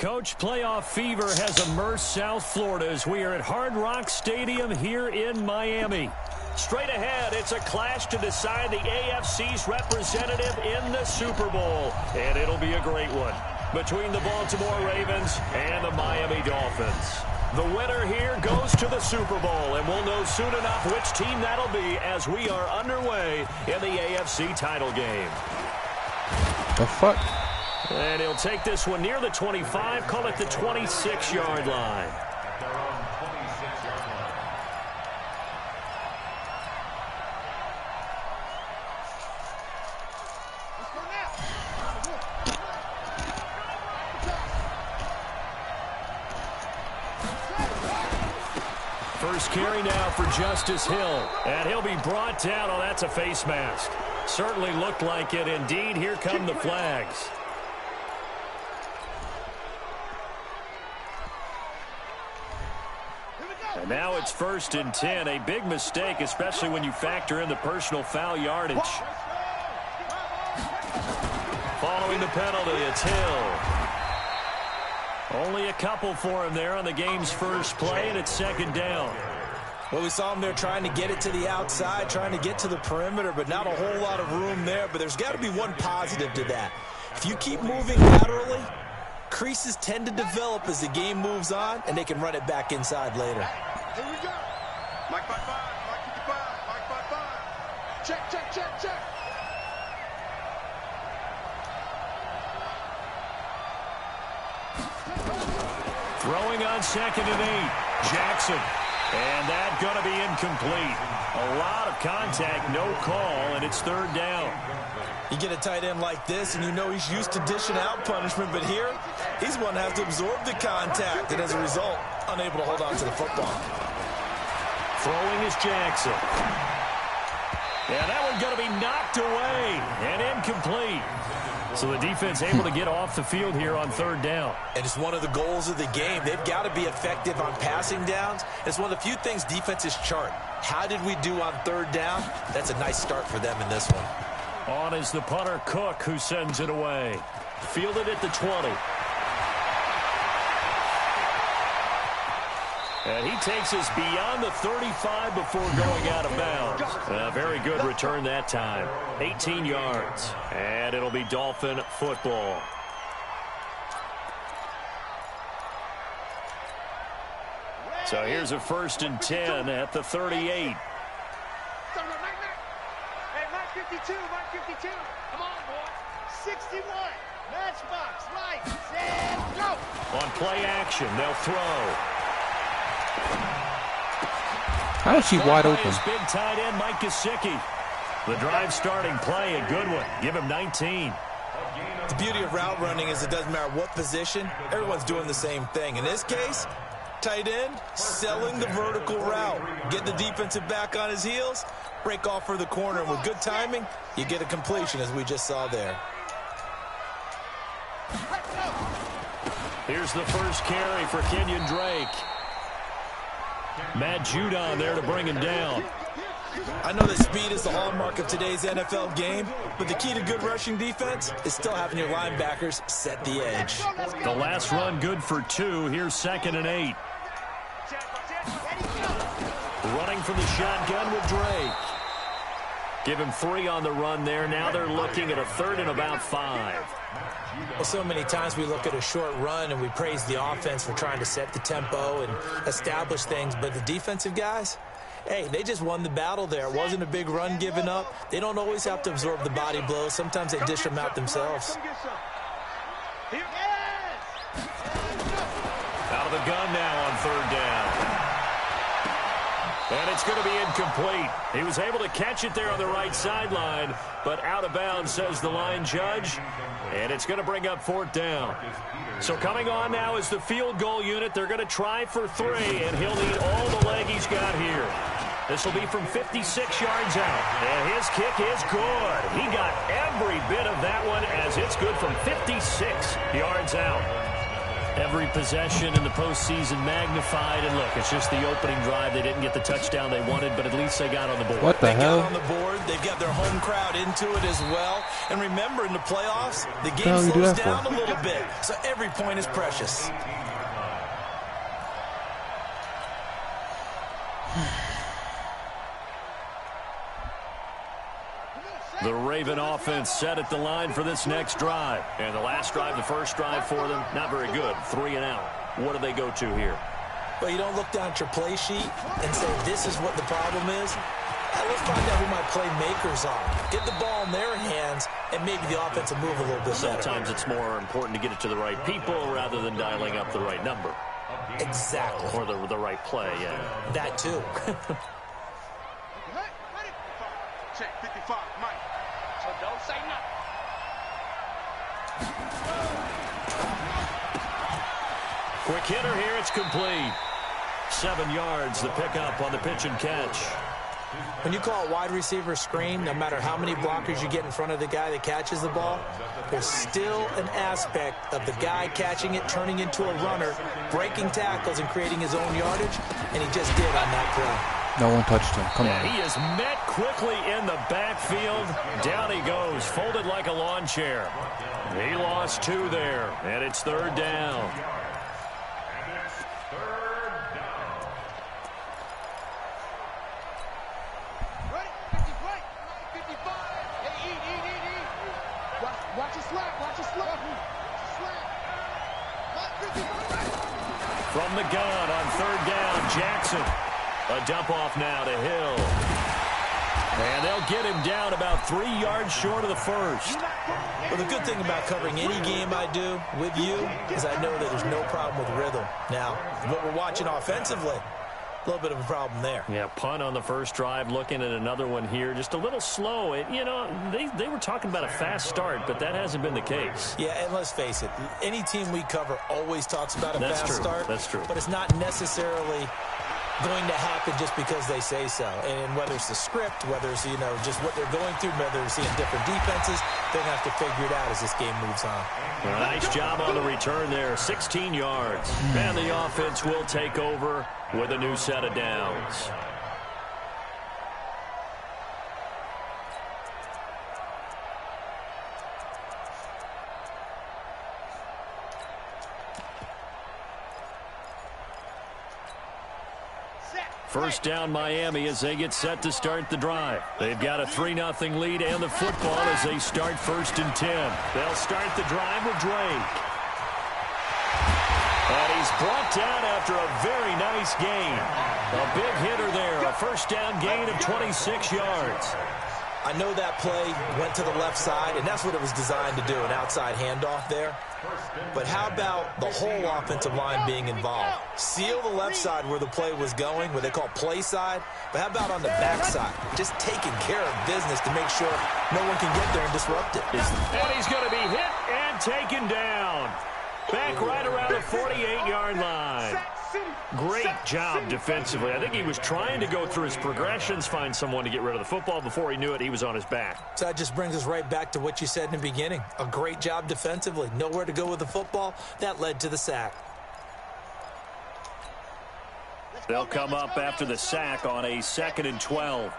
Coach, playoff fever has immersed South Florida as we are at Hard Rock Stadium here in Miami. Straight ahead, it's a clash to decide the AFC's representative in the Super Bowl. And it'll be a great one between the Baltimore Ravens and the Miami Dolphins. The winner here goes to the Super Bowl, and we'll know soon enough which team that'll be as we are underway in the AFC title game. The fuck? And he'll take this one near the 25, call it the 26-yard line. First carry now for Justice Hill. And he'll be brought down. Oh, that's a face mask. Certainly looked like it. Indeed, here come the flags. And now it's 1st and 10. A big mistake, especially when you factor in the personal foul yardage. Following the penalty, it's Hill. Only a couple for him there on the game's first play, and it's 2nd down. Well, we saw him there trying to get it to the outside, trying to get to the perimeter, but not a whole lot of room there. But there's got to be one positive to that. If you keep moving laterally, creases tend to develop as the game moves on, and they can run it back inside later. Here we go. Mike 5-5, Mike 55, Mike 5-5. Check, check, check, check. Throwing on 2nd and 8. Jackson. And that's going to be incomplete. A lot of contact, no call, and it's 3rd down. You get a tight end like this, and you know he's used to dishing out punishment, but here, he's one that has to absorb the contact, and as a result, unable to hold on to the football. Throwing is Jackson. Yeah, that one's going to be knocked away and incomplete. So the defense able to get off the field here on 3rd down. And it's one of the goals of the game. They've got to be effective on passing downs. It's one of the few things defenses chart. How did we do on 3rd down? That's a nice start for them in this one. On is the punter, Cook, who sends it away. Fielded at the 20. And he takes us beyond the 35 before going out of bounds. A very good return that time. 18 yards. And it'll be Dolphin football. So here's a 1st and 10 at the 38. Hey, Mark 52, Mark 52. Come on, boy. 61. Matchbox, right, set, go. On play action, they'll throw. How is she wide open? His big tight end, Mike Gesicki. The drive starting play, a good one. Give him 19. The beauty of route running is it doesn't matter what position. Everyone's doing the same thing. In this case, tight end, selling the vertical route. Get the defensive back on his heels, break off for the corner. And with good timing, you get a completion, as we just saw there. Here's the first carry for Kenyon Drake. Matt Judon there to bring him down. I know that speed is the hallmark of today's NFL game, but the key to good rushing defense is still having your linebackers set the edge. The last run good for 2. Here's 2nd and 8. Running from the shotgun with Drake. Give him 3 on the run there. Now they're looking at a 3rd and about 5. Well, so many times we look at a short run and we praise the offense for trying to set the tempo and establish things, but the defensive guys, hey, they just won the battle there. It wasn't a big run given up. They don't always have to absorb the body blows. Sometimes they dish them out themselves. Out of the gun now on 3rd down. And it's going to be incomplete. He was able to catch it there on the right sideline, but out of bounds, says the line judge. And it's going to bring up 4th down. So coming on now is the field goal unit. They're going to try for 3, and he'll need all the leg he's got here. This will be from 56 yards out. And his kick is good. He got every bit of that one as it's good from 56 yards out. Every possession in the postseason magnified, and look, it's just the opening drive. They didn't get the touchdown they wanted, but at least they got on the board. What the hell? They got on the board. They've got their home crowd into it as well. And remember, in the playoffs, the game slows down a little bit, so every point is precious. The Raven offense set at the line for this next drive. And the last drive, the first drive for them, not very good. 3 and out. What do they go to here? Well, you don't look down at your play sheet and say, this is what the problem is. Let's find out who my playmakers are. Get the ball in their hands, and maybe the offense will move a little bit better. Sometimes it's more important to get it to the right people rather than dialing up the right number. Exactly. Or the right play, yeah. That, too. Check 55, Mike. So don't say nothing. Quick hitter here, it's complete. 7 yards, the pickup on the pitch and catch. When you call a wide receiver screen, no matter how many blockers you get in front of the guy that catches the ball, there's still an aspect of the guy catching it, turning into a runner, breaking tackles and creating his own yardage, and he just did on that play. No one touched him. Come on. He is met quickly in the backfield. Down he goes, folded like a lawn chair. He lost 2 there, and it's 3rd down. Ready? 55. Hey, eat. Watch it slap. Watch it slap. From the gun on 3rd down, Jackson. A dump off now to Hill. And they'll get him down about 3 yards short of the first. Well, the good thing about covering any game I do with you is I know that there's no problem with rhythm. Now, what we're watching offensively, a little bit of a problem there. Yeah, punt on the first drive, looking at another one here. Just a little slow. They were talking about a fast start, but that hasn't been the case. Yeah, and let's face it, any team we cover always talks about a fast start. That's true. But it's not necessarily going to happen just because they say so. And whether it's the script, whether it's, just what they're going through, whether they're seeing different defenses, they're going to have to figure it out as this game moves on. Well, nice job on the return there. 16 yards. And the offense will take over with a new set of downs. First down Miami as they get set to start the drive. They've got a 3-0 lead and the football as they start 1st and 10. They'll start the drive with Drake. And he's brought down after a very nice gain. A big hitter there, a first down gain of 26 yards. I know that play went to the left side, and that's what it was designed to do, an outside handoff there. But how about the whole offensive line being involved? Seal the left side where the play was going, what they call play side. But how about on the back side? Just taking care of business to make sure no one can get there and disrupt it. And he's going to be hit and taken down. Back right around the 48-yard line. Great job defensively. I think he was trying to go through his progressions, find someone to get rid of the football. Before he knew it, he was on his back. So that just brings us right back to what you said in the beginning. A great job defensively. Nowhere to go with the football. That led to the sack. They'll come up after the sack on a 2nd and 12.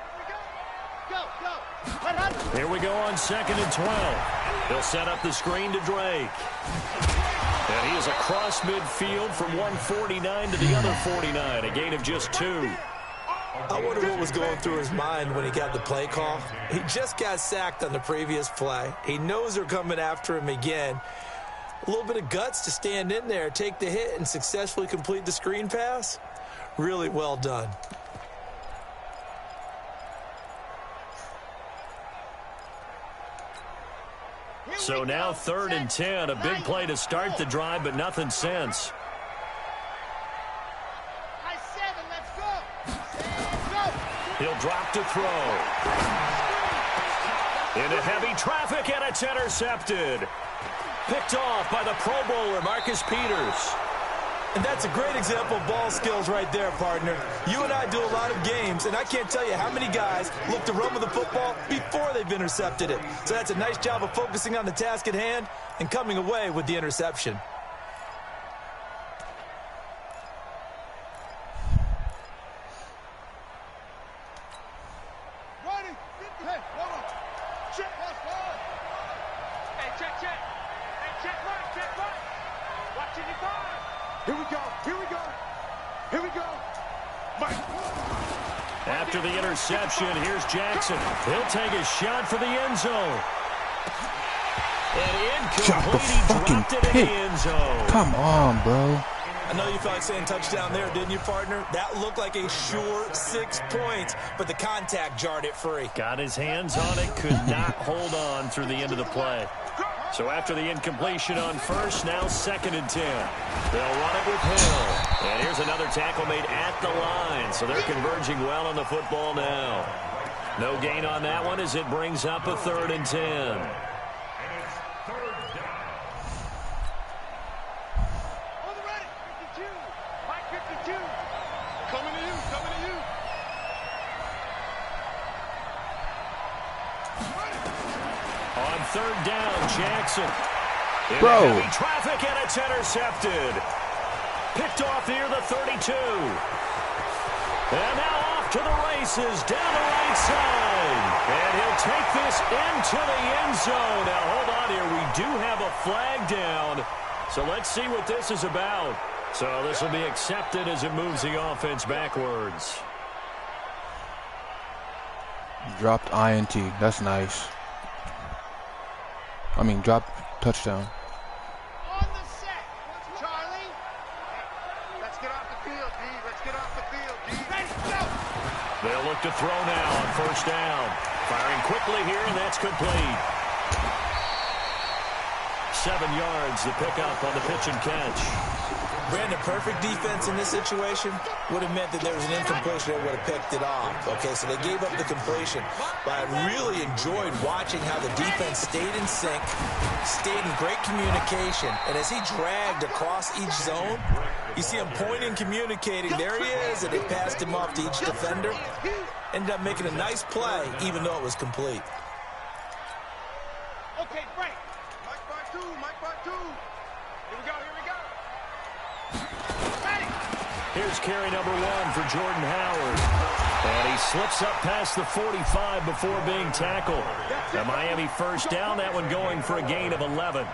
Here we go on 2nd and 12. They'll set up the screen to Drake. And he is across midfield from 149 to the other 49, a gain of just 2. I wonder what was going through his mind when he got the play call. He just got sacked on the previous play. He knows they're coming after him again. A little bit of guts to stand in there, take the hit, and successfully complete the screen pass. Really well done. So now 3rd and 10, a big play to start the drive, but nothing since. He'll drop to throw. Into heavy traffic, and it's intercepted. Picked off by the Pro Bowler, Marcus Peters. And that's a great example of ball skills right there, partner. You and I do a lot of games, and I can't tell you how many guys look to run with the football before they've intercepted it. So that's a nice job of focusing on the task at hand and coming away with the interception. Here we go. Here we go. Here we go. Mike. After the interception, here's Jackson. He'll take a shot for the end zone. And Shot the fucking dropped it in pick. the end zone. Come on, bro. I know you felt like saying touchdown there, didn't you, partner? That looked like a sure 6 points, but the contact jarred it free. Got his hands on it, could not hold on through the end of the play. So after the incompletion on first, now 2nd and 10. They'll run it with Hill. And here's another tackle made at the line. So they're converging well on the football now. No gain on that one as it brings up a 3rd and 10. On 3rd down, Jackson. Bro. Heavy traffic, and it's intercepted. Picked off near the 32. And now off to the races, down the right side. And he'll take this into the end zone. Now, hold on here. We do have a flag down. So let's see what this is about. So this will be accepted as it moves the offense backwards. Dropped INT. That's nice. I mean, dropped touchdown. On the set. Charlie. Let's get off the field, D. Let's get off the field, D. Let's go. They'll look to throw now on 1st down. Firing quickly here, and that's complete. 7 yards, the pickup on the pitch and catch. Brandon, perfect defense in this situation would have meant that there was an incompletion that would have picked it off. Okay, so they gave up the completion. But I really enjoyed watching how the defense stayed in sync, stayed in great communication. And as he dragged across each zone, you see him pointing, communicating. There he is, and they passed him off to each defender. Ended up making a nice play, even though it was complete. Okay, break. Mike bar 2, Mike bar 2. Here we go, here we go. Here's carry number 1 for Jordan Howard. And he slips up past the 45 before being tackled. The Miami 1st down, that one going for a gain of 11.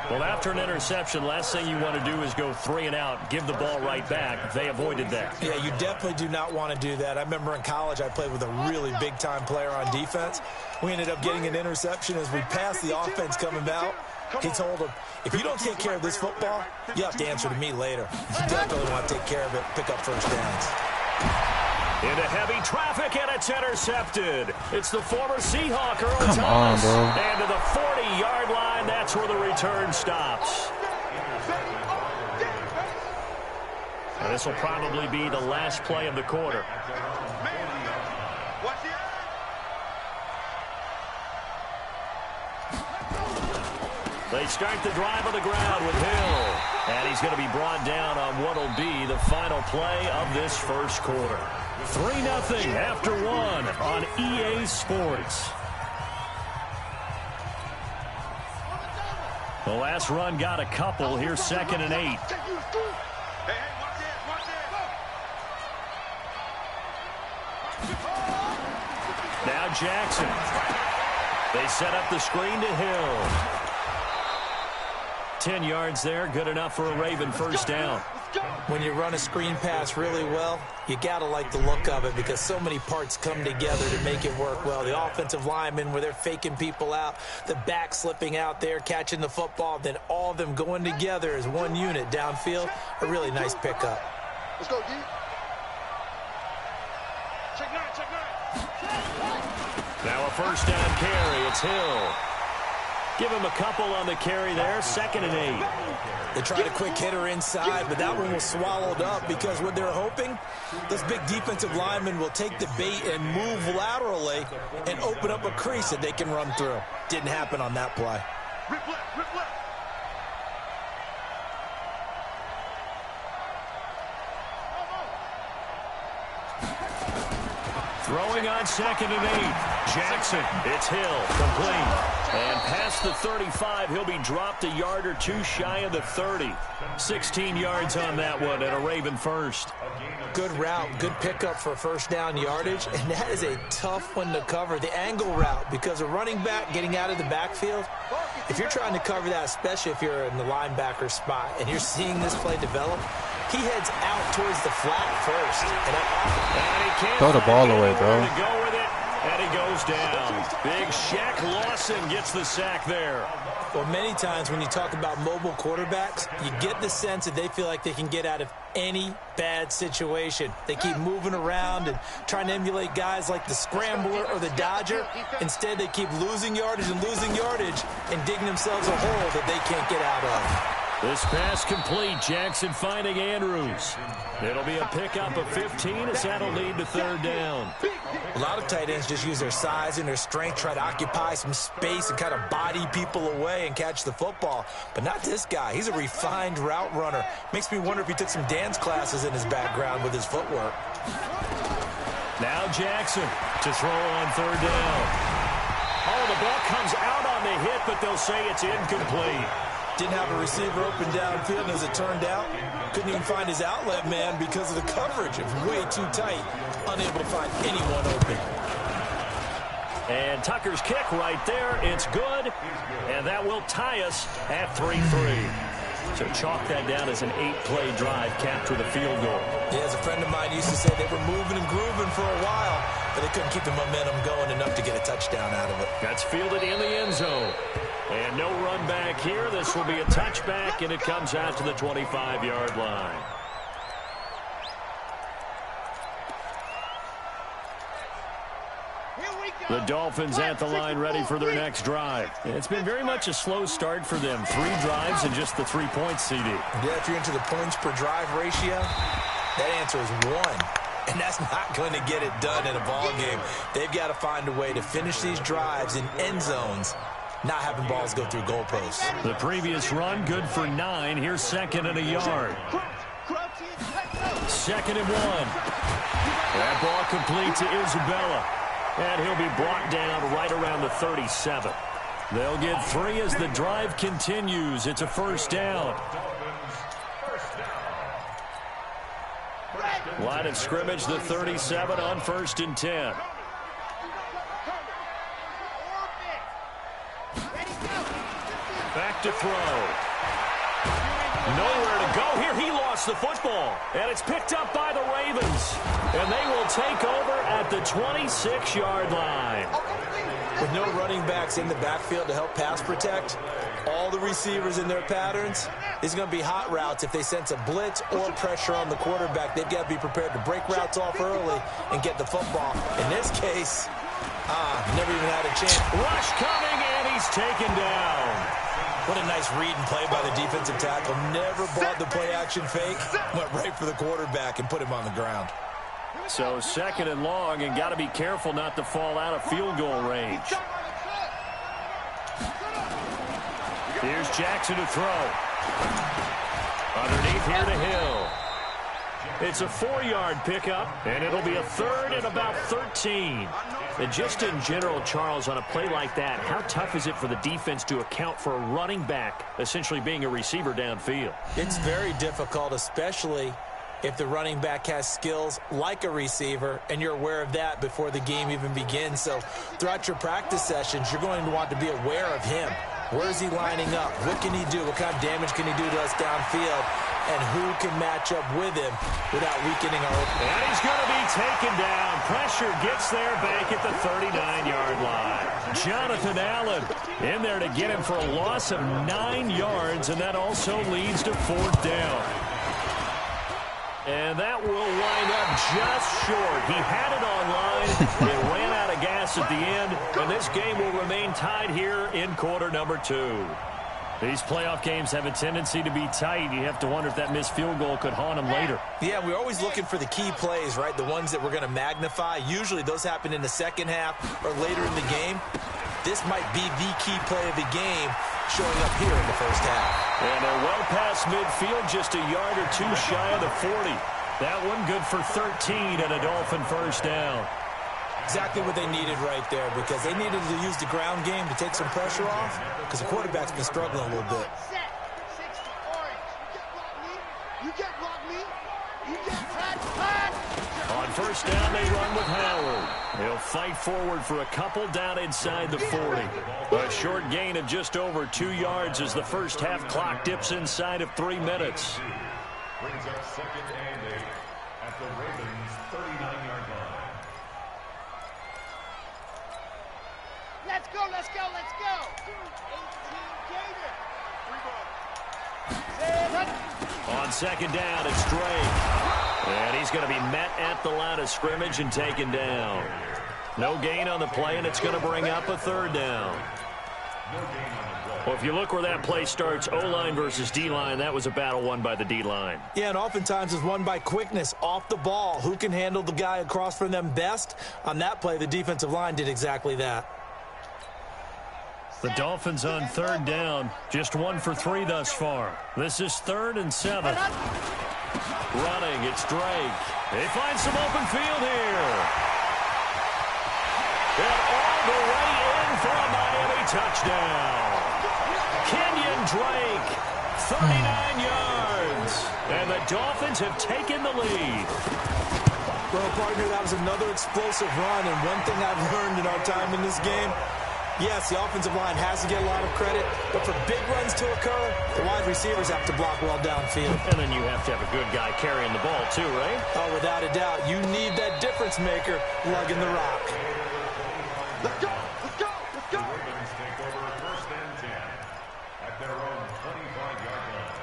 Well, after an interception, last thing you want to do is go 3 and out, give the ball right back. They avoided that. Yeah, you definitely do not want to do that. I remember in college I played with a really big-time player on defense. We ended up getting an interception as we passed the offense coming out. He told him, if you don't take care of this football, you have to answer to me later. You definitely want to take care of it, pick up 1st downs. Into heavy traffic, and it's intercepted. It's the former Seahawk, Earl Come Thomas. on, bro. And to the 40-yard line, that's where the return stops. And this will probably be the last play of the quarter. They start the drive on the ground with Hill. And he's going to be brought down on what will be the final play of this 1st quarter. 3-0 after 1 on EA Sports. The last run got a couple. Here's 2nd and 8. Now Jackson. They set up the screen to Hill. 10 yards there, good enough for a Raven 1st down. When you run a screen pass really well, you got to like the look of it because so many parts come together to make it work well. The offensive linemen, where they're faking people out, the back slipping out there, catching the football, then all of them going together as one unit downfield. A really nice pickup. Let's go, D. Check 9, check 9. Now a 1st down carry, it's Hill. Give him a couple on the carry there, 2nd and 8. They tried a quick hitter inside, but that one was swallowed up because what they're hoping, those big defensive linemen will take the bait and move laterally and open up a crease that they can run through. Didn't happen on that play. Rip left, rip left. Throwing on 2nd and 8. Jackson, it's Hill, complete. And past the 35, he'll be dropped a yard or two shy of the 30. 16 yards on that one and a Raven first. Good route, good pickup for first down yardage, and that is a tough one to cover, the angle route, because a running back getting out of the backfield, if you're trying to cover that, especially if you're in the linebacker spot and you're seeing this play develop, he heads out towards the flat first. And he can't throw the ball away, bro. To go with it, and he goes down. Big Shaq Lawson gets the sack there. Well, many times when you talk about mobile quarterbacks, you get the sense that they feel like they can get out of any bad situation. They keep moving around and trying to emulate guys like the Scrambler or the Dodger. Instead, they keep losing yardage and digging themselves a hole that they can't get out of. This pass complete. Jackson finding Andrews. It'll be a pickup of 15 as that'll lead to third down. A lot of tight ends just use their size and their strength, try to occupy some space and kind of body people away and catch the football. But not this guy. He's a refined route runner. Makes me wonder if he took some dance classes in his background with his footwork. Now Jackson to throw on third down. Oh, the ball comes out on the hit, but they'll say it's incomplete. Didn't have a receiver open downfield, and as it turned out, couldn't even find his outlet man because of the coverage. It was way too tight, unable to find anyone open. And Tucker's kick right there. It's good, and that will tie us at 3-3. So chalk that down as an 8-play drive capped with a field goal. Yeah, as a friend of mine used to say, they were moving and grooving for a while, but they couldn't keep the momentum going enough to get a touchdown out of it. That's fielded in the end zone. And no run back here. This will be a touchback, and it comes out to the 25-yard line. The Dolphins at the line ready for their next drive. It's been very much a slow start for them. 3 drives and just the 3 points, CD. Yeah, if you're into the points per drive ratio, that answer is 1. And that's not going to get it done in a ball game. They've got to find a way to finish these drives in end zones, not having balls go through goalposts. The previous run, good for 9. Here's second and a yard. Second and 1. That ball complete to Isabella. And he'll be brought down right around the 37. They'll get 3 as the drive continues. It's a first down. Line of scrimmage, the 37 on 1st and 10. Back to throw. Nowhere to go here. He lost the football. And it's picked up by the Ravens. And they will take over at the 26-yard line. With no running backs in the backfield to help pass protect, all the receivers in their patterns, it's going to be hot routes if they sense a blitz or pressure on the quarterback. They've got to be prepared to break routes off early and get the football. In this case, never even had a chance. Rush coming, and he's taken down. What a nice read and play by the defensive tackle. Never bought the play-action fake. Went right for the quarterback and put him on the ground. So second and long, and got to be careful not to fall out of field goal range. Here's Jackson to throw. Underneath here to Hill. It's a 4-yard pickup, and it'll be a third and about 13. And just in general, Charles, on a play like that, how tough is it for the defense to account for a running back essentially being a receiver downfield? It's very difficult, especially if the running back has skills like a receiver, and you're aware of that before the game even begins. So throughout your practice sessions, you're going to want to be aware of him. Where is he lining up? What can he do? What kind of damage can he do to us downfield? And who can match up with him without weakening our open? And he's going to be taken down. Pressure gets there back at the 39-yard line. Jonathan Allen in there to get him for a loss of 9 yards, and that also leads to 4th down. And that will wind up just short. He had it online. It ran out of gas at the end, and this game will remain tied here in quarter number 2. These playoff games have a tendency to be tight. You have to wonder if that missed field goal could haunt them later. Yeah, we're always looking for the key plays, right? The ones that we're going to magnify. Usually those happen in the second half or later in the game. This might be the key play of the game showing up here in the first half. And they're well past midfield, just a yard or 2 shy of the 40. That one good for 13 and a Dolphin first down. Exactly what they needed right there, because they needed to use the ground game to take some pressure off, because the quarterback's been struggling a little bit. Set. 60 orange. You get block me. You get flat. On first down, they run with Howard. He'll fight forward for a couple down inside the 40. A short gain of just over 2 yards as the first half clock dips inside of 3 minutes. Brings up second and 8 at the Ravens' 39-yard line. Let's go. 18 Gator. On second down, it's Drake. And he's going to be met at the line of scrimmage and taken down. No gain on the play, and it's going to bring up a third down. Well, if you look where that play starts, O-line versus D-line, that was a battle won by the D-line. Yeah, and oftentimes it's won by quickness off the ball. Who can handle the guy across from them best? On that play, the defensive line did exactly that. The Dolphins on third down, just 1 for 3 thus far. This is 3rd and 7. Running, it's Drake. They find some open field here. And all the way in for a Miami touchdown. Kenyon Drake, 39 yards. And the Dolphins have taken the lead. Well, partner, that was another explosive run, and one thing I've learned in our time in this game, yes, the offensive line has to get a lot of credit, but for big runs to occur, the wide receivers have to block well downfield. And then you have to have a good guy carrying the ball too, right? Oh, without a doubt. You need that difference maker lugging the rock. Let's go. The Ravens take over first and 10 at their own 25-yard line.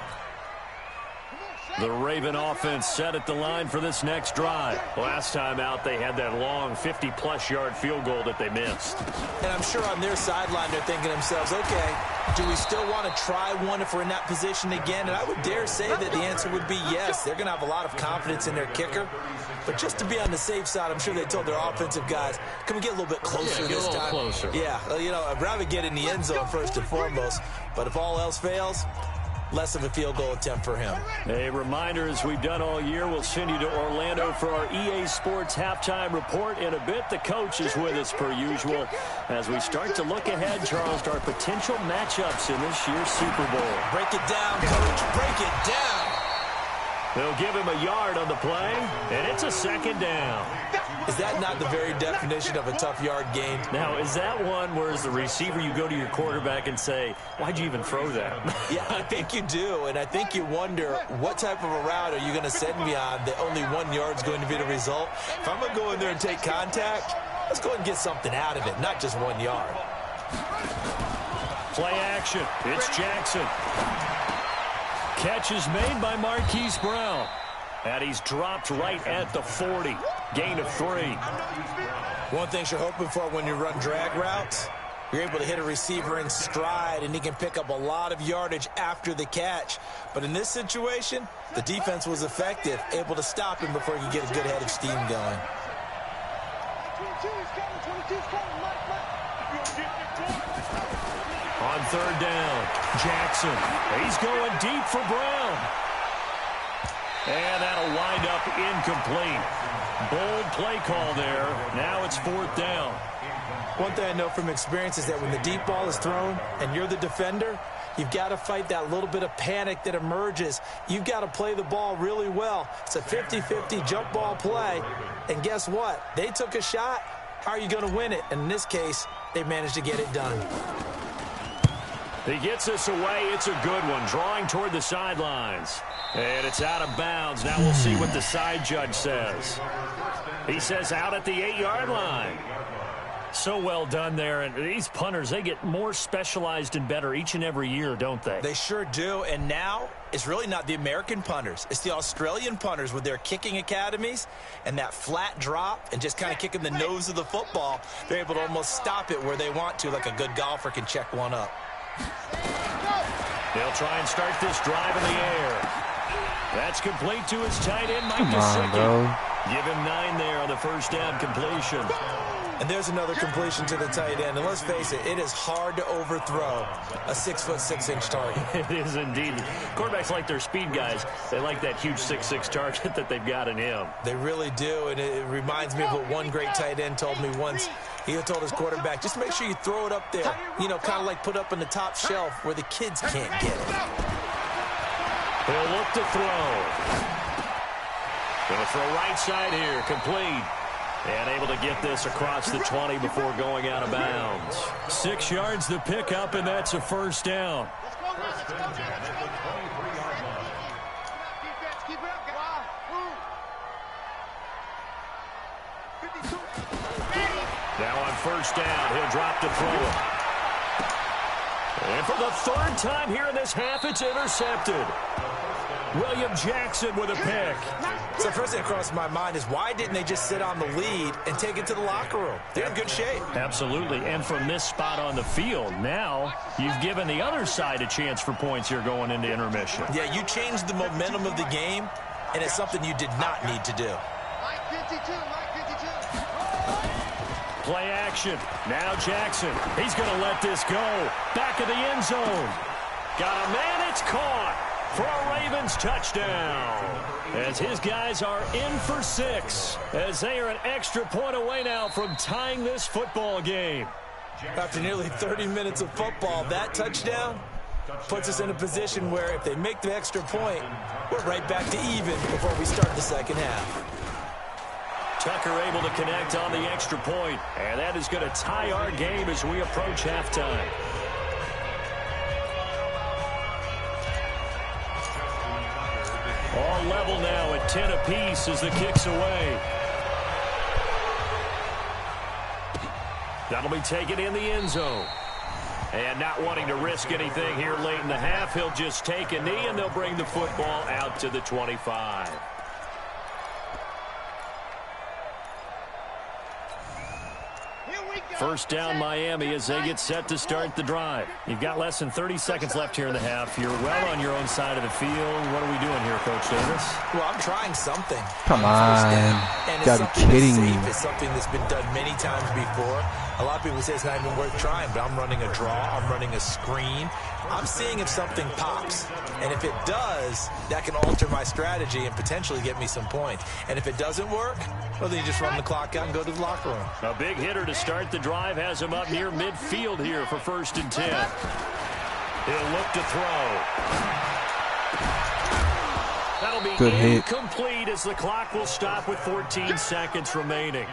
The Raven offense set at the line for this next drive. Last time out, they had that long 50-plus yard field goal that they missed. And I'm sure on their sideline they're thinking to themselves, okay, do we still want to try one if we're in that position again? And I would dare say that the answer would be yes. They're going to have a lot of confidence in their kicker. But just to be on the safe side, I'm sure they told their offensive guys, can we get a little bit closer this time? Closer. Yeah, you know, I'd rather get in the end zone first and foremost. But if all else fails, less of a field goal attempt for him. A reminder, as we've done all year, we'll send you to Orlando for our EA Sports halftime report in a bit. The coach is with us per usual as we start to look ahead, Charles, to our potential matchups in this year's Super Bowl. Break it down, coach. Break it down. They'll give him a yard on the play, and it's a second down. Is that not the very definition of a tough yard gain? Now, is that one where as the receiver you go to your quarterback and say, why'd you even throw that? Yeah, I think you do, and I think you wonder what type of a route are you going to send me on that only 1 yard's going to be the result? If I'm going to go in there and take contact, let's go and get something out of it, not just 1 yard. Play action. It's Jackson. Catch is made by Marquise Brown. And he's dropped right at the 40. Gain of 3. One thing you're hoping for when you run drag routes, you're able to hit a receiver in stride, and he can pick up a lot of yardage after the catch. But in this situation, the defense was effective, able to stop him before he could get a good head of steam going. 22's coming. On third down, Jackson. He's going deep for Brown. And that'll wind up incomplete. Bold play call there. Now it's 4th down. One thing I know from experience is that when the deep ball is thrown and you're the defender, you've got to fight that little bit of panic that emerges. You've got to play the ball really well. It's a 50-50 jump ball play. And guess what? They took a shot. How are you going to win it? And in this case, they managed to get it done. He gets this away. It's a good one. Drawing toward the sidelines. And it's out of bounds. Now we'll see what the side judge says. He says out at the 8-yard line. So well done there. And these punters, they get more specialized and better each and every year, don't they? They sure do. And now it's really not the American punters. It's the Australian punters with their kicking academies and that flat drop and just kind of kicking the nose of the football. They're able to almost stop it where they want to, like a good golfer can check one up. They'll try and start this drive in the air. That's complete to his tight end, Mike Come on, Gesicki. bro. Give him 9 there on the first down completion. And there's another completion to the tight end. And let's face it, it is hard to overthrow a 6'6" target. It is indeed. Quarterbacks like their speed guys. They like that huge 6'6" target that they've got in him. They really do, and it reminds me of what one great tight end told me once. He had told his quarterback, just make sure you throw it up there, you know, kind of like put up in the top shelf where the kids can't get it. He'll look to throw. Going to throw right side here, complete. And able to get this across the 20 before going out of bounds. 6 yards to pick up, and that's a first down. Let's go now, let's go now, let's go now. Defense, keep it up, guys. Move. 52. Ready. Now on first down, he'll drop to throw it. And for the 3rd time here in this half, it's intercepted. William Jackson with a pick. So first thing that crossed my mind is why didn't they just sit on the lead and take it to the locker room? They're in good shape. Absolutely. And from this spot on the field, now you've given the other side a chance for points here going into intermission. Yeah, you changed the momentum of the game, and it's something you did not need to do. Mike 52, Mike 52. Play action. Now Jackson. He's going to let this go. Back of the end zone. Got a man. It's caught for a Ravens touchdown. As his guys are in for 6. As they are an extra point away now from tying this football game. After nearly 30 minutes of football, that touchdown puts us in a position where if they make the extra point, we're right back to even before we start the second half. Tucker able to connect on the extra point, and that is going to tie our game as we approach halftime. All level now at 10 apiece as the kick's away. That'll be taken in the end zone. And not wanting to risk anything here late in the half, he'll just take a knee, and they'll bring the football out to the 25. First down Miami as they get set to start the drive. You've got less than 30 seconds left here in the half. You're well on your own side of the field. What are we doing here, Coach Davis? Well, I'm trying something. Come on. And it's Gotta be kidding me. It's something that's been done many times before. A lot of people say it's not even worth trying, but I'm running a draw. I'm running a screen. I'm seeing if something pops. And if it does, that can alter my strategy and potentially get me some points. And if it doesn't work, well, then you just run the clock out and go to the locker room. A big hitter to start the drive has him up near midfield here for 1st and 10. He'll look to throw. That'll be good incomplete as the clock will stop with 14 seconds remaining.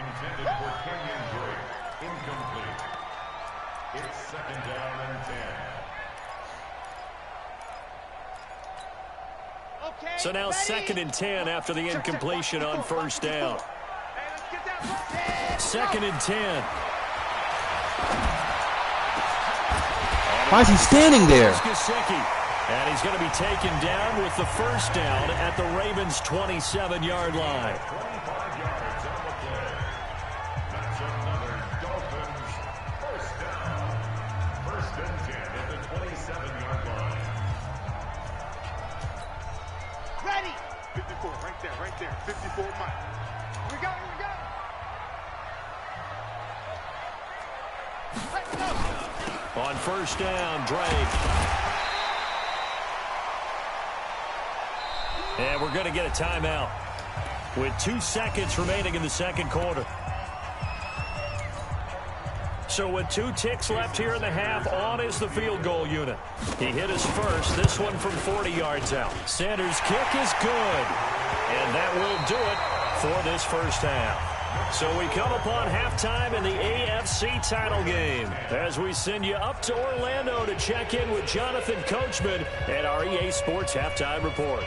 Incomplete. It's 2nd down and 10. Okay, So now ready. 2nd and 10 after the incompletion on 1st down. 2nd and 10. Why is he standing there? And he's going to be taken down with the 1st down at the Ravens' 27-yard line. 25 yards on the play. That's another Dolphins 1st down. 1st and 10 at the 27-yard line. Ready. 54, right there. 54, Mike. We go, we go. Let's go. On 1st down, Drake. And we're going to get a timeout with 2 seconds remaining in the 2nd quarter. So with 2 ticks left here in the half, on is the field goal unit. He hit his first, this one from 40 yards out. Sanders' kick is good. And that will do it for this 1st half. So we come upon halftime in the AFC title game as we send you up to Orlando to check in with Jonathan Coachman at our EA Sports Halftime Report.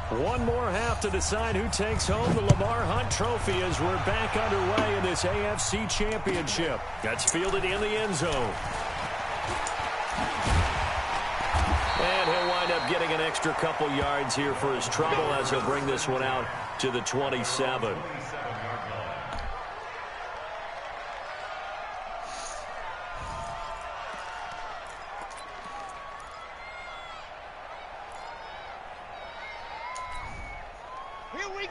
One more half to decide who takes home the Lamar Hunt Trophy as we're back underway in this AFC Championship. That's fielded in the end zone. And he'll wind up getting an extra couple yards here for his trouble as he'll bring this one out to the 27.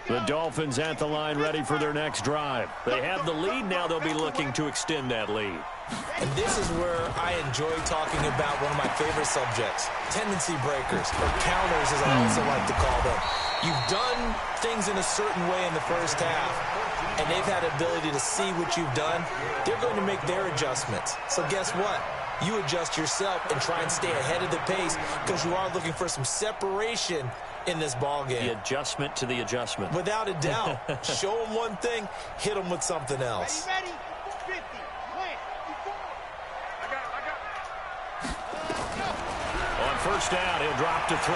The Dolphins at the line ready for their next drive. They have the lead. Now they'll be looking to extend that lead. And this is where I enjoy talking about one of my favorite subjects, tendency breakers, or counters as I also like to call them. You've done things in a certain way in the first half, and they've had the ability to see what you've done. They're going to make their adjustments. So guess what? You adjust yourself and try and stay ahead of the pace because you are looking for some separation in this ball game. The adjustment to the adjustment. Without a doubt. Show them one thing, hit them with something else. Ready? 50, 20, 4. On first down, he'll drop to throw.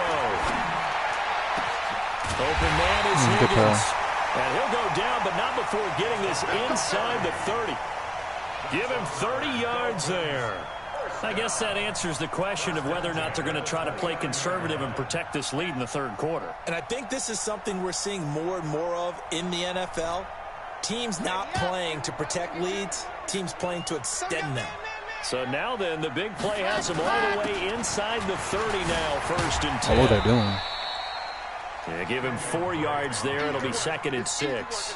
Open man is Good Higgins. pass. And he'll go down, but not before getting this inside the 30. Give him 30 yards there. I guess that answers the question of whether or not they're going to try to play conservative and protect this lead in the third quarter. And I think this is something we're seeing more and more of in the NFL. Teams not playing to protect leads, teams playing to extend them. So now then, the big play has them all the way inside the 30 now, first and 10. Oh, what they're doing. Yeah, give him 4 yards there. It'll be 2nd and 6.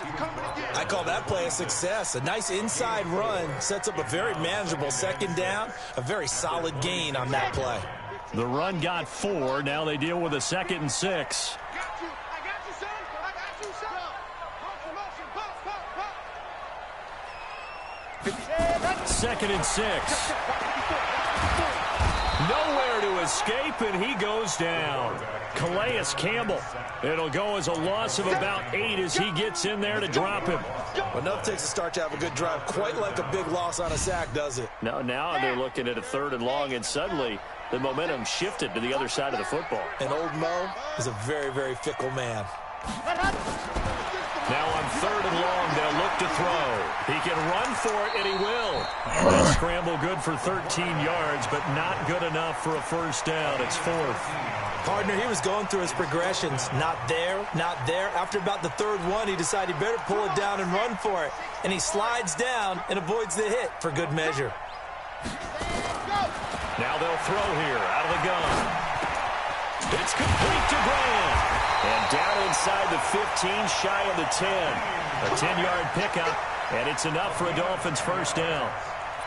I call that play a success. A nice inside run sets up a very manageable second down, a very solid gain on that play. The run got 4. Now they deal with a 2nd and 6. I got you, son. I got you, son. Motion. 2nd and 6. Nowhere to escape, and he goes down. Calais Campbell. It'll go as a loss of about 8 as he gets in there to drop him. Well, enough takes a start to have a good drive. Quite like a big loss on a sack, does it? Now they're looking at a 3rd and long, and suddenly the momentum shifted to the other side of the football. And old Mo is a very, very fickle man. Now on 3rd and long, they'll look to throw. He can run for it, and he will. That scramble good for 13 yards, but not good enough for a first down. It's 4th. Partner, he was going through his progressions. Not there, not there. After about the 3rd one, he decided he better pull it down and run for it. And he slides down and avoids the hit for good measure. Now they'll throw here out of the gun. It's complete to Graham. And down inside the 15, shy of the 10. A 10-yard pickup, and it's enough for a Dolphins first down.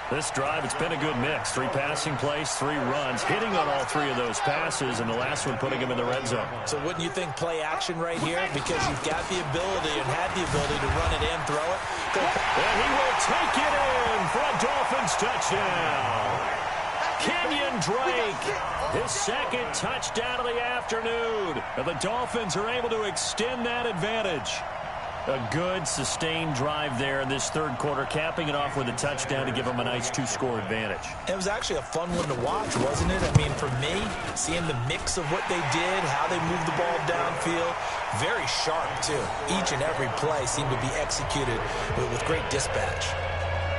This drive, it's been a good mix. 3 passing plays, 3 runs, hitting on all 3 of those passes, and the last one putting him in the red zone. So wouldn't you think play action right here? Because you've got the ability and had the ability to run it in, throw it. And he will take it in for a Dolphins touchdown. Kenyon Drake, his 2nd touchdown of the afternoon. And the Dolphins are able to extend that advantage. A good, sustained drive there in this 3rd quarter, capping it off with a touchdown to give them a nice 2-score advantage. It was actually a fun one to watch, wasn't it? I mean, for me, seeing the mix of what they did, how they moved the ball downfield, very sharp, too. Each and every play seemed to be executed with great dispatch.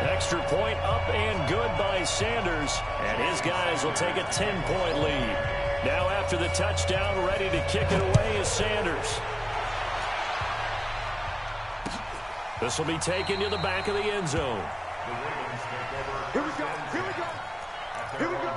Extra point up and good by Sanders, and his guys will take a 10-point lead. Now after the touchdown, ready to kick it away is Sanders. This will be taken to the back of the end zone. Here we go. Here we go. Here we go.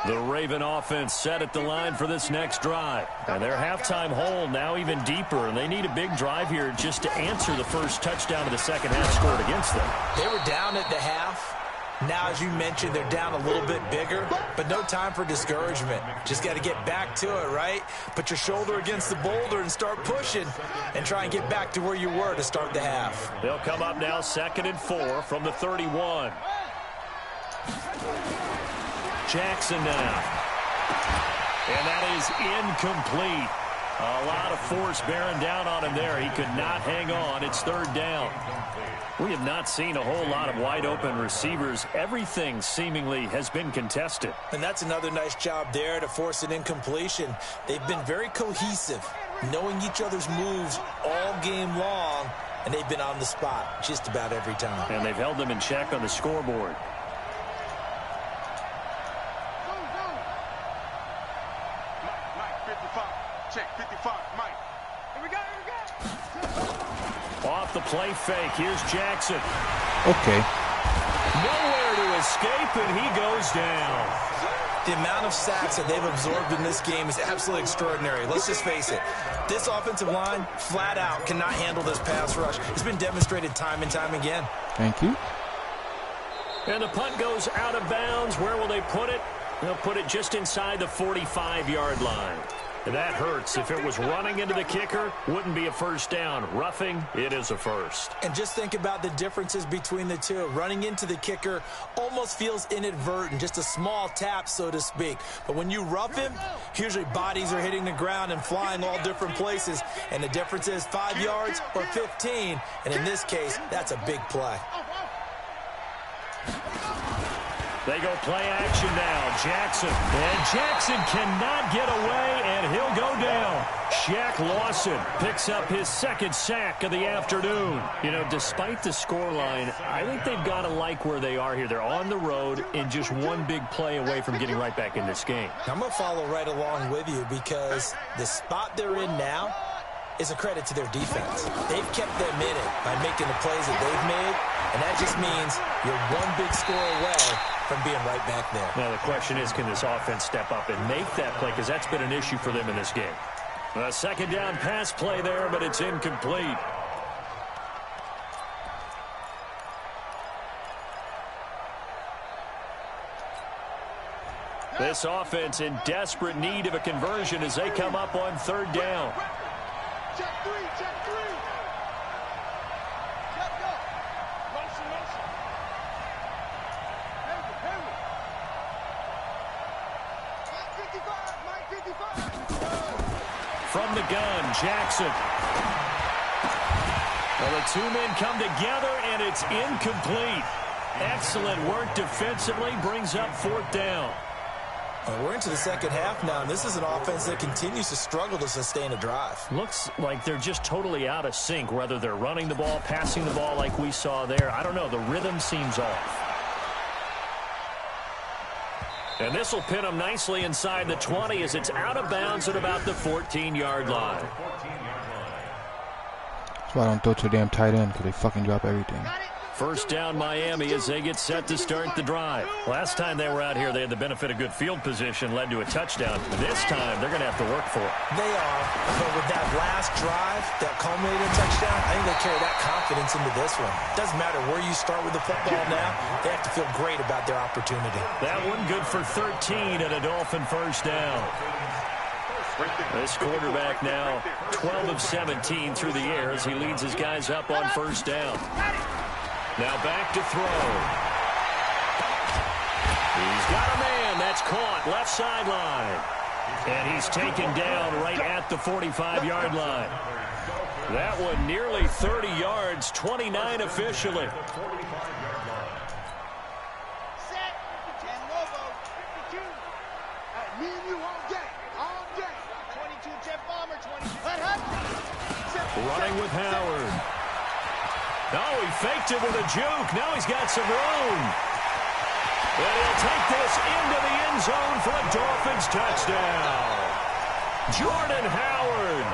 The Raven offense set at the line for this next drive. And their halftime hole now even deeper, and they need a big drive here just to answer the first touchdown of the second half scored against them. They were down at the half. Now, as you mentioned, they're down a little bit bigger, but no time for discouragement. Just got to get back to it, right? Put your shoulder against the boulder and start pushing and try and get back to where you were to start the half. They'll come up now 2nd and 4 from the 31. Jackson now. And that is incomplete. A lot of force bearing down on him there. He could not hang on. It's 3rd down. We have not seen a whole lot of wide-open receivers. Everything seemingly has been contested. And that's another nice job there to force an incompletion. They've been very cohesive, knowing each other's moves all game long, and they've been on the spot just about every time. And they've held them in check on the scoreboard. Mike, 55. Check, 55. Mike. Here we go. Off the play fake, here's Jackson. Okay. Nowhere to escape, and he goes down. The amount of sacks that they've absorbed in this game is absolutely extraordinary. Let's just face it. This offensive line, flat out, cannot handle this pass rush. It's been demonstrated time and time again. Thank you. And the punt goes out of bounds. Where will they put it? They'll put it just inside the 45-yard line. And that hurts. If it was running into the kicker, wouldn't be a first down. Roughing, it is a first. And just think about the differences between the two. Running into the kicker almost feels inadvertent, just a small tap, so to speak. But when you rough him, usually bodies are hitting the ground and flying all different places. And the difference is 5 yards or 15. And in this case, that's a big play. They go play action now. Jackson. And Jackson cannot get away, and he'll go down. Shaq Lawson picks up his second sack of the afternoon. You know, despite the scoreline, I think they've got to like where they are here. They're on the road and just one big play away from getting right back in this game. I'm going to follow right along with you because the spot they're in now is a credit to their defense. They've kept them in it by making the plays that they've made, and that just means you're one big score away from being right back there. Now, the question is, can this offense step up and make that play? Because that's been an issue for them in this game. A second down pass play there, but it's incomplete. This offense in desperate need of a conversion as they come up on third down. Check three, check three. Check go. Motion, motion. Henry. Mike 55. From the gun, Jackson. Well, the two men come together, and it's incomplete. Excellent work defensively, brings up fourth down. We're into the second half now, and this is an offense that continues to struggle to sustain a drive. Looks like they're just totally out of sync, whether they're running the ball, passing the ball like we saw there. I don't know. The rhythm seems off. And this will pin them nicely inside the 20 as it's out of bounds at about the 14-yard line. That's why I don't throw to the damn tight end, because they fucking drop everything. First down Miami as they get set to start the drive. Last time they were out here, they had the benefit of good field position, led to a touchdown. This time, they're going to have to work for it. They are, but with that last drive that culminated in touchdown, I think they carry that confidence into this one. Doesn't matter where you start with the football now, they have to feel great about their opportunity. That one good for 13 and a Dolphin first down. This quarterback now 12 of 17 through the air as he leads his guys up on first down. Now back to throw. He's got a man. That's caught. Left sideline. And he's taken down right at the 45-yard line. That one nearly 30 yards, 29 officially. Set. 10 Lobo. 52. Me and you all day. All day. 22 Jet Bomber. 22. Hut. Running with Howard. Oh, he faked it with a juke. Now he's got some room. And he'll take this into the end zone for a Dolphins touchdown. Jordan Howard,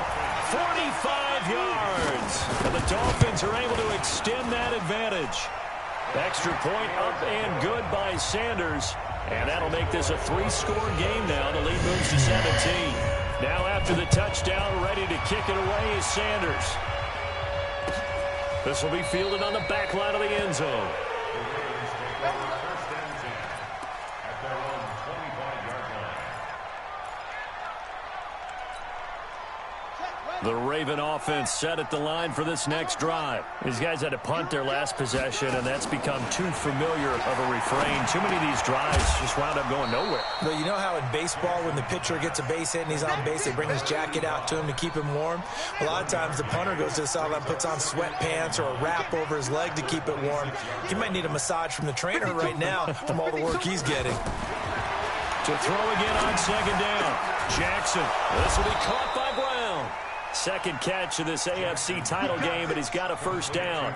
45 yards. And the Dolphins are able to extend that advantage. Extra point up and good by Sanders. And that'll make this a 3-score game now. The lead moves to 17. Now after the touchdown, ready to kick it away is Sanders. This will be fielded on the back line of the end zone. The Raven offense set at the line for this next drive. These guys had to punt their last possession, and that's become too familiar of a refrain. Too many of these drives just wound up going nowhere. Well, you know how in baseball when the pitcher gets a base hit and he's on base, they bring his jacket out to him to keep him warm? A lot of times the punter goes to the sideline, puts on sweatpants or a wrap over his leg to keep it warm. He might need a massage from the trainer right now from all the work he's getting. To throw again on second down. Jackson. This will be caught by Brown. Second catch of this AFC title game, but he's got a first down.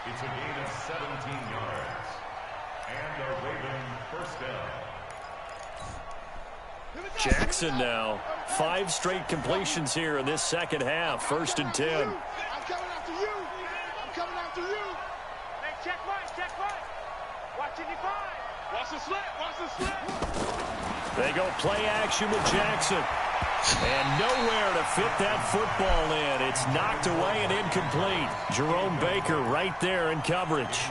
It's a gain of 17 yards. And a Raven first down. Jackson now 5 straight completions here in this second half. 1st and 10. I'm coming after you. I'm coming after you. Hey, check right, check right. Watch it, define. Watch the slip, watch the slip. They go play action with Jackson. And nowhere to fit that football in. It's knocked away and incomplete. Jerome Baker right there in coverage.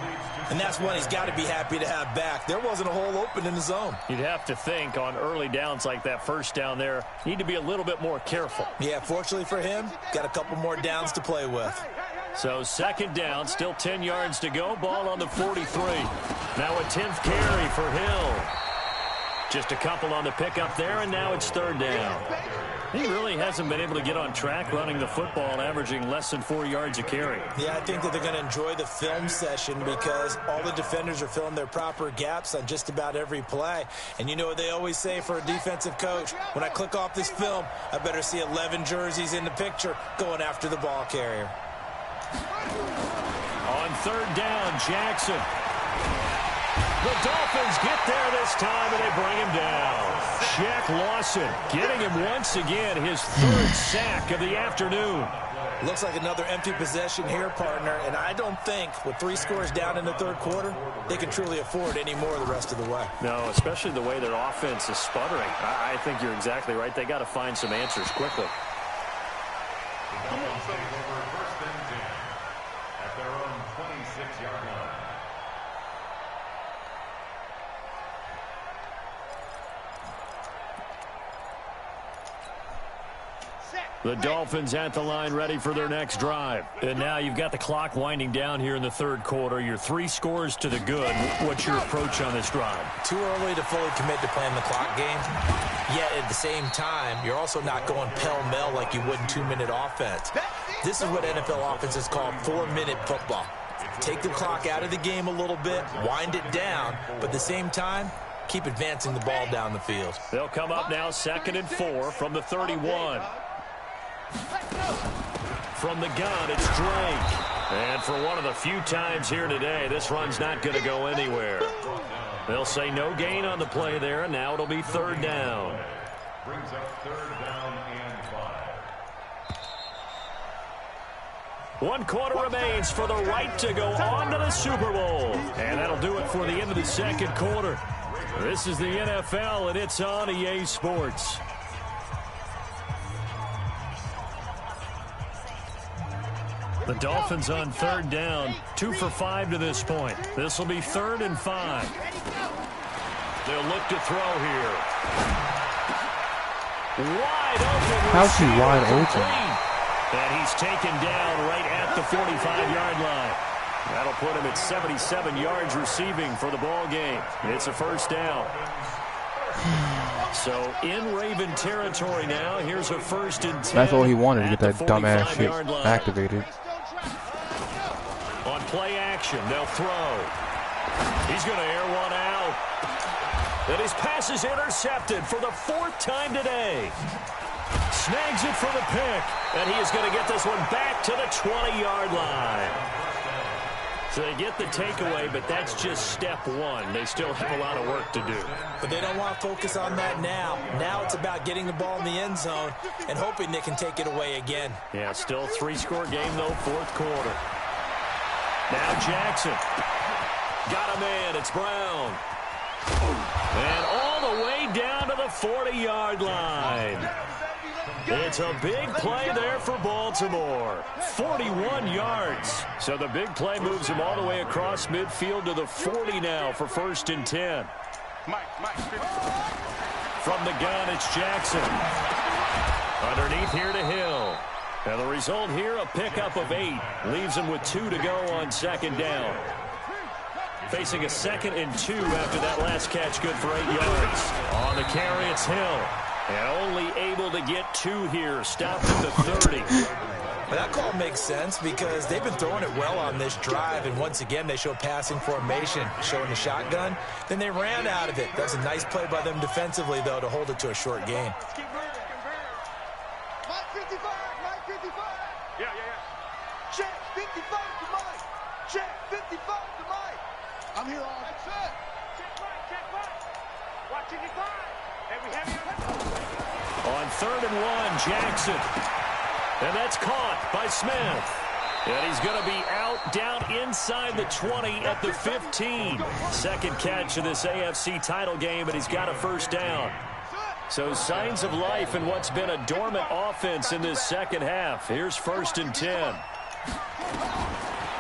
And that's one he's got to be happy to have back. There wasn't a hole open in the zone. You'd have to think on early downs like that first down there, need to be a little bit more careful. Yeah, fortunately for him, got a couple more downs to play with. So 2nd down, still 10 yards to go. Ball on the 43. Now a 10th carry for Hill. Just a couple on the pickup there, and now it's 3rd down. He really hasn't been able to get on track running the football, averaging less than 4 yards a carry. Yeah, I think that they're going to enjoy the film session because all the defenders are filling their proper gaps on just about every play. And you know what they always say for a defensive coach? When I click off this film, I better see 11 jerseys in the picture going after the ball carrier. On 3rd down, Jackson. The Dolphins get there this time, and they bring him down. Shaq Lawson getting him once again, his 3rd sack of the afternoon. Looks like another empty possession here, partner, and I don't think with 3 scores down in the 3rd quarter, they can truly afford any more the rest of the way. No, especially the way their offense is sputtering. I think you're exactly right. They got to find some answers quickly. The Dolphins take over 1st and 10 at their own 26-yard line. The Dolphins at the line ready for their next drive. And now you've got the clock winding down here in the 3rd quarter. Your 3 scores to the good. What's your approach on this drive? Too early to fully commit to playing the clock game. Yet at the same time, you're also not going pell-mell like you would in 2-minute offense. This is what NFL offenses call 4-minute football. Take the clock out of the game a little bit, wind it down, but at the same time, keep advancing the ball down the field. They'll come up now 2nd and 4 from the 31. From the gun, it's Drake. And for one of the few times here today, this run's not going to go anywhere. They'll say no gain on the play there, and now it'll be 3rd down. Brings up 3rd down and 5. 1 quarter remains for the right to go on to the Super Bowl. And that'll do it for the end of the 2nd quarter. This is the NFL, and it's on EA Sports. The Dolphins on 3rd down, 2 for 5 to this point. This will be 3rd and 5. They'll look to throw here. Wide open. How's he wide open? And he's taken down right at the 45-yard line. That'll put him at 77 yards receiving for the ball game. It's a 1st down. So in Raven territory now, here's a 1st and 10. That's all he wanted, to get that dumbass shit activated. On play action, they'll throw. He's going to air one out. And his pass is intercepted for the 4th time today. Snags it for the pick. And he is going to get this one back to the 20-yard line. So they get the takeaway, but that's just step 1. They still have a lot of work to do. But they don't want to focus on that now. Now it's about getting the ball in the end zone and hoping they can take it away again. Yeah, still 3-score game, though, 4th quarter. Now Jackson. Got a man. It's Brown. And all the way down to the 40-yard line. It's a big play there for Baltimore. 41 yards. So the big play moves him all the way across midfield to the 40 now for 1st and 10. From the gun, it's Jackson. Underneath here to Hill. And the result here, a pickup of 8. Leaves him with 2 to go on 2nd down. Facing a 2nd and 2 after that last catch, good for 8 yards. On the carry, it's Hill. And only able to get 2 here. Stopped at the 30. But that call makes sense because they've been throwing it well on this drive. And once again, they show passing formation, showing the shotgun. Then they ran out of it. That's a nice play by them defensively, though, to hold it to a short gain. Mike 55, Mike 55. Yeah. Check 55 to Mike. Check 55 to Mike. I'm here all the time. Check right. Watch it define. And we have it. On 3rd and 1, Jackson. And that's caught by Smith. And he's going to be out down inside the 20 at the 15. Second catch of this AFC title game, and he's got a first down. So signs of life in what's been a dormant offense in this second half. Here's 1st and 10.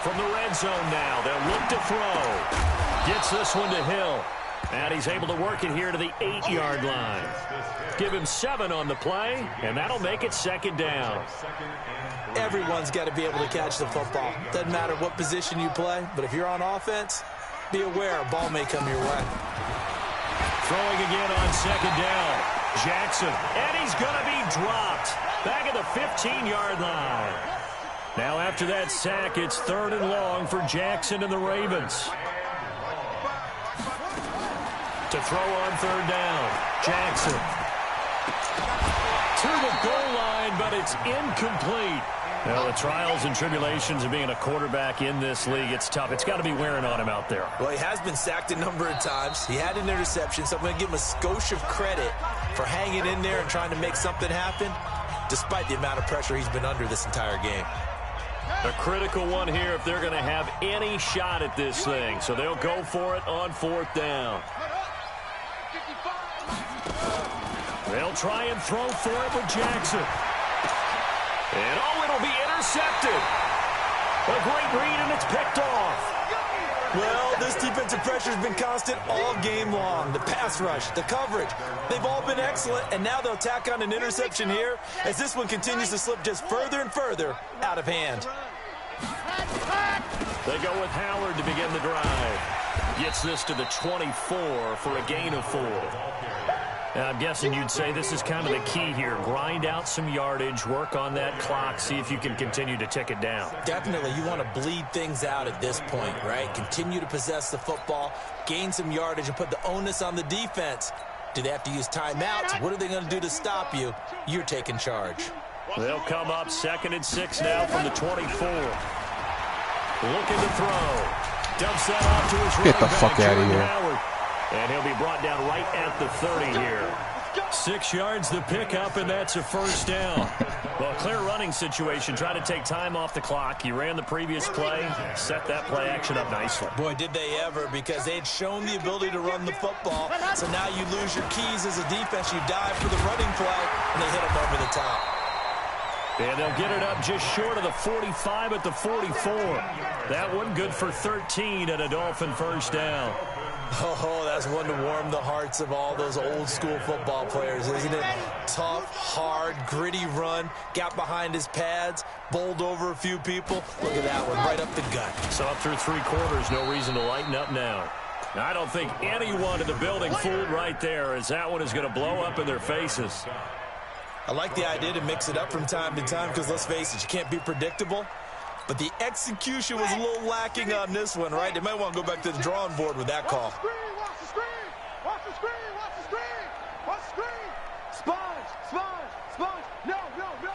From the red zone now, they'll look to throw. Gets this one to Hill. And he's able to work it here to the 8-yard line. Give him 7 on the play, and that'll make it 2nd down. Everyone's got to be able to catch the football. Doesn't matter what position you play, but if you're on offense, be aware a ball may come your way. Throwing again on 2nd down. Jackson, and he's going to be dropped. Back at the 15-yard line. Now after that sack, it's 3rd and long for Jackson and the Ravens. To throw on 3rd down. Jackson. To the goal line, but it's incomplete. Well, the trials and tribulations of being a quarterback in this league, it's tough. It's got to be wearing on him out there. Well, he has been sacked a number of times. He had an interception, so I'm going to give him a skosh of credit for hanging in there and trying to make something happen, despite the amount of pressure he's been under this entire game. A critical one here if they're going to have any shot at this thing. So they'll go for it on 4th down. They'll try and throw for it with Jackson. And, it'll be intercepted. A great read, and it's picked off. Well, this defensive pressure has been constant all game long. The pass rush, the coverage, they've all been excellent, and now they'll tack on an interception here as this one continues to slip just further and further out of hand. They go with Howard to begin the drive. Gets this to the 24 for a gain of 4. I'm guessing you'd say this is kind of the key here. Grind out some yardage, work on that clock, see if you can continue to tick it down. Definitely, you want to bleed things out at this point, right? Continue to possess the football, gain some yardage, and put the onus on the defense. Do they have to use timeouts? What are they going to do to stop you? You're taking charge. They'll come up 2nd and 6 now from the 24. Looking to throw. Dumps that off to his Get the fuck out of here. Howard. And he'll be brought down right at the 30 here. 6 yards the pickup, and that's a first down. Well, clear running situation. Try to take time off the clock. You ran the previous play, set that play action up nicely. Boy, did they ever, because they had shown the ability to run the football. So now you lose your keys as a defense. You dive for the running play, and they hit them over the top. And they'll get it up just short of the 45 at the 44. That one good for 13 and a Dolphin first down. Oh, that's one to warm the hearts of all those old-school football players, isn't it? Tough, hard, gritty run, got behind his pads, bowled over a few people. Look at that one, right up the gut. So up through 3 quarters, no reason to lighten up now. I don't think anyone in the building fooled right there, as that one is going to blow up in their faces. I like the idea to mix it up from time to time because, let's face it, you can't be predictable. But the execution was a little lacking on this one, right? They might want to go back to the drawing board with that call. Watch the screen! Watch the screen! Watch the screen! Watch the screen! Sponge! Sponge! Sponge! No, no, no!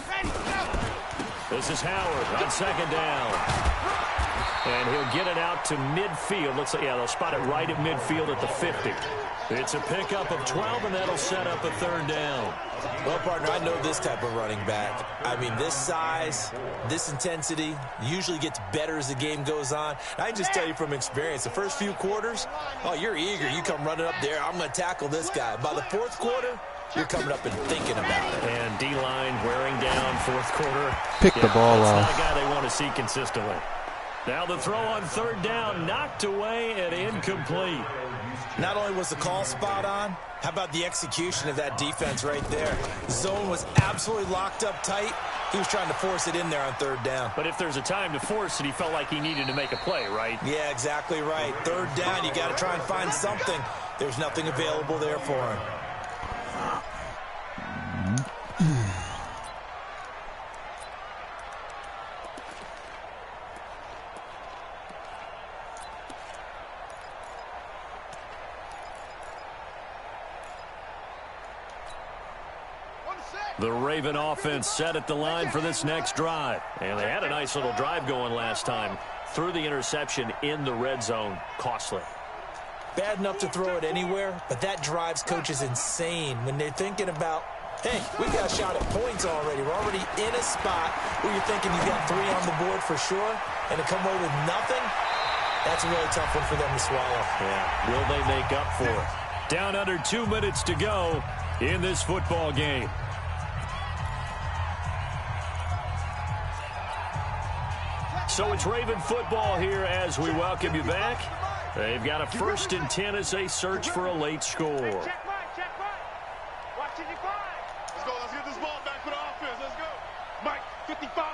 Ready, go! This is Howard on 2nd down. And he'll get it out to midfield. Looks like, yeah, they'll spot it right at midfield at the 50. It's a pickup of 12, and that'll set up a 3rd down. Well, partner, I know this type of running back. I mean, this size, this intensity usually gets better as the game goes on. I can just tell you from experience, the first few quarters, oh, you're eager. You come running up there. I'm going to tackle this guy. By the 4th quarter, you're coming up and thinking about it. And D-line wearing down 4th quarter. Pick the ball off. That's not a guy they want to see consistently. Now the throw on 3rd down, knocked away and incomplete. Not only was the call spot on, how about the execution of that defense right there? Zone was absolutely locked up tight. He was trying to force it in there on 3rd down. But if there's a time to force it, he felt like he needed to make a play, right? Yeah, exactly right. 3rd down, you got to try and find something. There's nothing available there for him. The Raven offense set at the line for this next drive. And they had a nice little drive going last time. threw the interception in the red zone. Costly. Bad enough to throw it anywhere, but that drives coaches insane when they're thinking about, hey, we've got a shot at points already. We're already in a spot where you're thinking you've got 3 on the board for sure, and to come away with nothing, that's a really tough one for them to swallow. Yeah, will they make up for it? Down under 2 minutes to go in this football game. So it's Raven football here as we welcome you back. They've got a 1st and 10 as they search for a late score. Check right, check right. Watch it, 5. Let's go, let's get this ball back for the offense. Let's go. Mike, 55.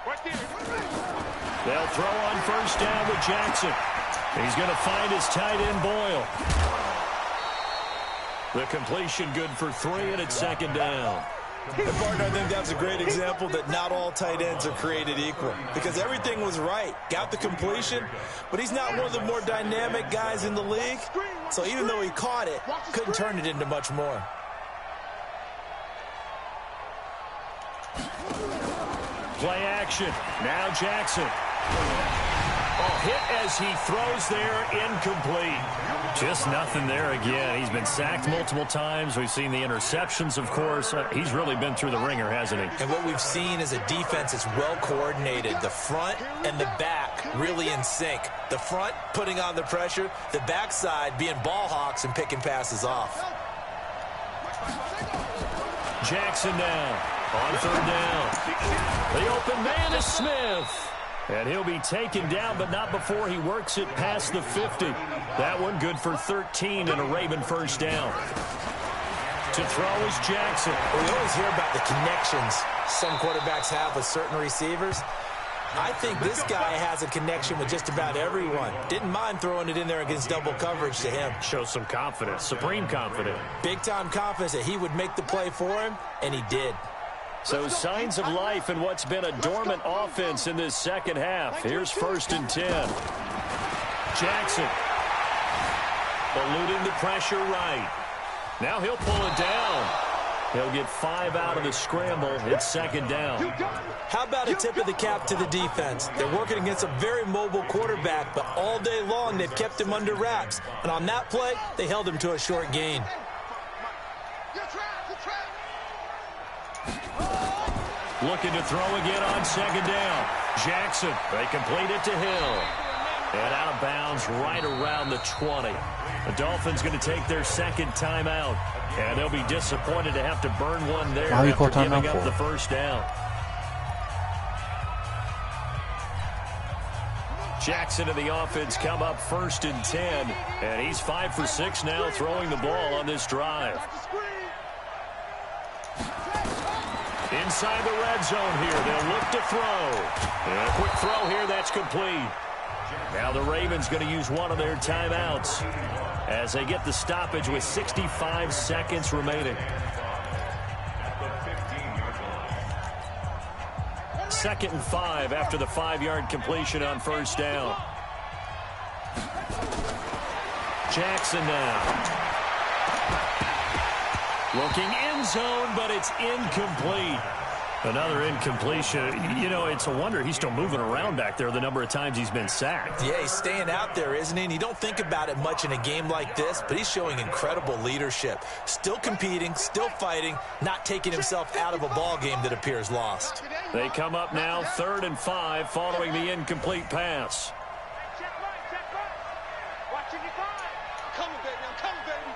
Right there. They'll throw on 1st down with Jackson. He's going to find his tight end, Boyle. The completion good for 3, and it's 2nd down. And partner, I think that's a great example that not all tight ends are created equal, because everything was right. Got the completion, but he's not one of the more dynamic guys in the league. So even though he caught it, couldn't turn it into much more. Play action. Now Jackson. Oh, hit as he throws there, incomplete. Just nothing there again. He's been sacked multiple times. We've seen the interceptions, of course. He's really been through the ringer, hasn't he? And what we've seen is a defense that's well coordinated. The front and the back really in sync. The front putting on the pressure. The backside being ball hawks and picking passes off. Jackson down. On 3rd down. The open man is Smith. And he'll be taken down, but not before he works it past the 50. That one good for 13 and a Raven 1st down. To throw is Jackson. Well, we always hear about the connections some quarterbacks have with certain receivers. I think this guy has a connection with just about everyone. Didn't mind throwing it in there against double coverage to him. Shows some confidence, supreme confidence. Big-time confidence that he would make the play for him, and he did. So signs of life in what's been a dormant offense in this 2nd half. Here's 1st and 10. Jackson eluding the pressure right. Now he'll pull it down. He'll get 5 out of the scramble. It's 2nd down. How about a tip of the cap to the defense? They're working against a very mobile quarterback, but all day long they've kept him under wraps. And on that play, they held him to a short gain. Looking to throw again on 2nd down. Jackson, they complete it to Hill. And out of bounds right around the 20. The Dolphins going to take their 2nd timeout. And they'll be disappointed to have to burn one there after giving up the 1st down. Jackson and the offense come up 1st and 10. And he's 5 for 6 now throwing the ball on this drive. Inside the red zone here. They'll look to throw. And a quick throw here. That's complete. Now the Ravens going to use one of their timeouts as they get the stoppage with 65 seconds remaining. 2nd and 5 after the 5-yard completion on 1st down. Jackson now. Looking end zone, but it's incomplete. Another incompletion. You know, it's a wonder he's still moving around back there the number of times he's been sacked. Yeah, he's staying out there, isn't he? And you don't think about it much in a game like this, but he's showing incredible leadership. Still competing, still fighting, not taking himself out of a ball game that appears lost. They come up now 3rd and 5 following the incomplete pass. Check right. Watching you 5. Coming, baby. I'm coming, baby.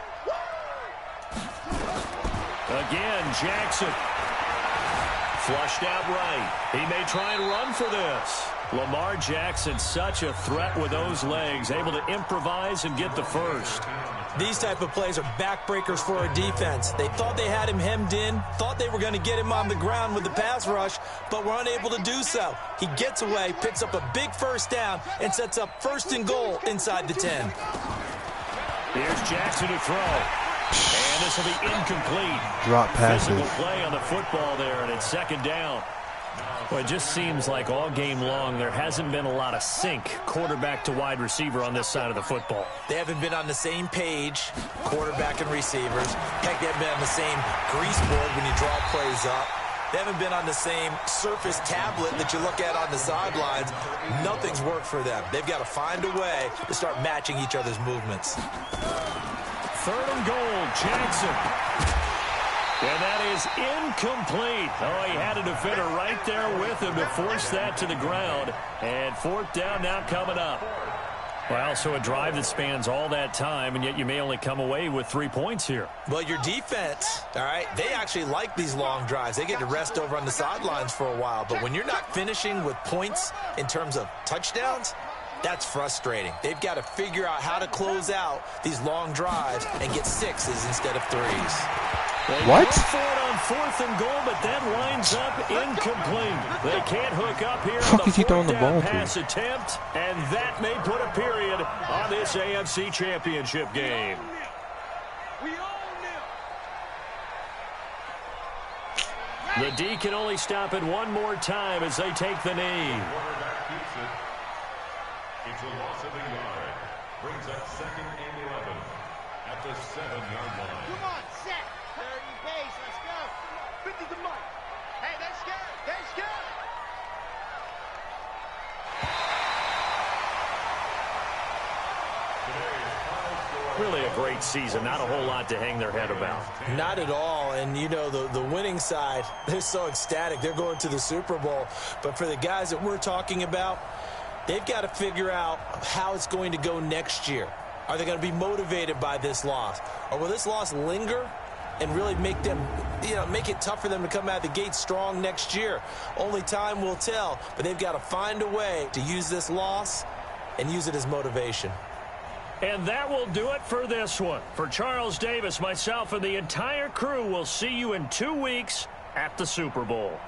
Again, Jackson. Flushed out right. He may try and run for this. Lamar Jackson, such a threat with those legs, able to improvise and get the 1st. These type of plays are backbreakers for a defense. They thought they had him hemmed in, thought they were going to get him on the ground with the pass rush, but were unable to do so. He gets away, picks up a big 1st down, and sets up 1st and goal inside the 10. Here's Jackson to throw. And this will be incomplete. Drop passes. Physical play on the football there, and it's 2nd down. Well, it just seems like all game long there hasn't been a lot of sync quarterback to wide receiver on this side of the football. They haven't been on the same page, quarterback and receivers. Heck, they haven't been on the same grease board when you draw plays up. They haven't been on the same surface tablet that you look at on the sidelines. Nothing's worked for them. They've got to find a way to start matching each other's movements. 3rd and goal, Jackson. And that is incomplete. Oh, he had a defender right there with him to force that to the ground. And 4th down now coming up. Well, so a drive that spans all that time, and yet you may only come away with 3 points here. Well, your defense, all right, they actually like these long drives. They get to rest over on the sidelines for a while. But when you're not finishing with points in terms of touchdowns, that's frustrating. They've got to figure out how to close out these long drives and get 6s instead of 3s. What? For it on 4th and goal, but that winds up incomplete. They can't hook up here on the 4th down pass attempt, and that may put a period on this AFC Championship game. The D can only stop it one more time as they take the knee. It's a loss of a yard. Brings up 2nd and 11 at the 7-yard line. Come on, set. 30 pace, let's go. 50 to Mike. Hey, that's good. That's good. Really a great season. Not a whole lot to hang their head about. Not at all. And, you know, the winning side, they're so ecstatic. They're going to the Super Bowl. But for the guys that we're talking about, they've got to figure out how it's going to go next year. Are they going to be motivated by this loss? Or will this loss linger and really make them, make it tough for them to come out the gate strong next year? Only time will tell. But they've got to find a way to use this loss and use it as motivation. And that will do it for this one. For Charles Davis, myself, and the entire crew, we'll see you in 2 weeks at the Super Bowl.